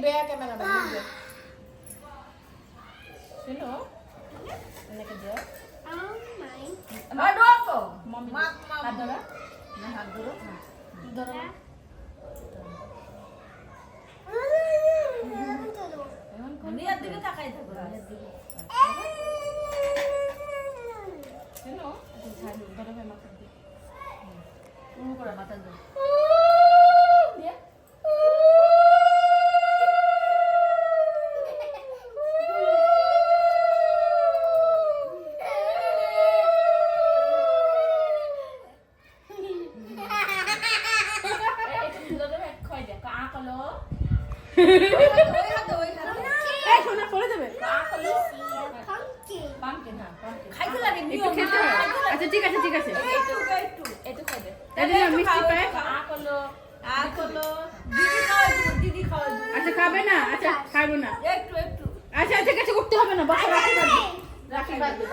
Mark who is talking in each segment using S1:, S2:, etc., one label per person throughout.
S1: বেয়া ক্যামেরা শুনো এনেকে দিও হাত ধরো ধরো নিয়ার দিকে তাকাই থাকো শুনো ধরো মাথা দিয়ে করে মাথা দাও দিয়া
S2: আচ্ছা ঠিক আছে ঠিক আছে মিষ্টি পায় আচ্ছা খাবে না আচ্ছা খাবো না আচ্ছা ঠিক আছে উঠতে হবে না বাসা রাখি বাঁধবে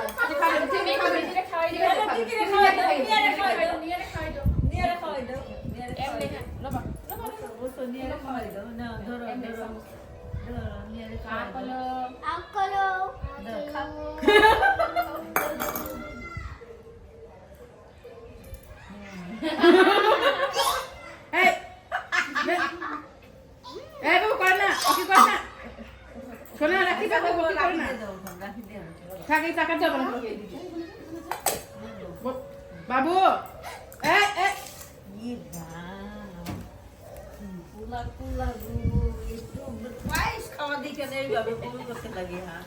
S2: বাবু
S1: খাওয়া দিকে এইভাবে করতে লাগে হ্যাঁ